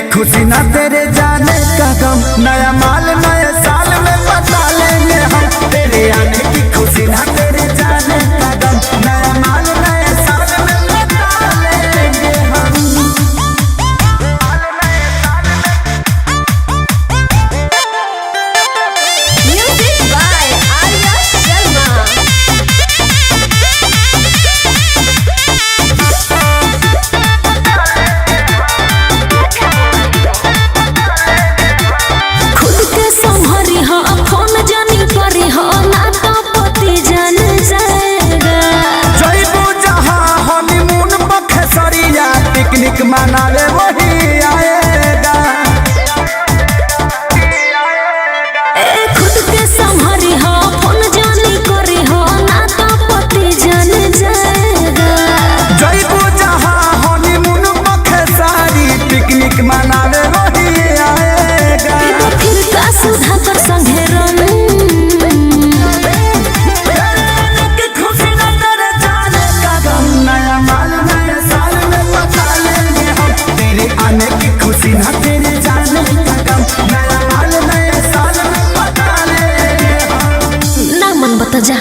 की खुशी ना तेरे जाने का गम, नया माल नए साल में बता लेंगे हम। तेरे आने की खुशी ना तेरे जाने का गम, नया माल नए साल में बता लेंगे हम। Music by Arya Sharma. खुद के संभरी हो फोन जानी करी हो ना तो पति जान जाएगा। जइबू जहाँ हनीमून बखेसरिया, पिकनिक मनावे वही आएगा। खुद के संभरी हो फोन जानी करी हो ना तो पति जान जाएगा। जइबू जहाँ हनीमून बखेसरी, पिकनिक मनावे वही आएगा। तो फिर का सुधा कर संगे रन की खुशी ना तेरे जाने का गम, नया माल नए साल में बता लेंगे हम। तेरे आने की खुशी ना तेरे जाने का गम, नया माल नए साल में बता लेंगे हम। ना मन बता जा।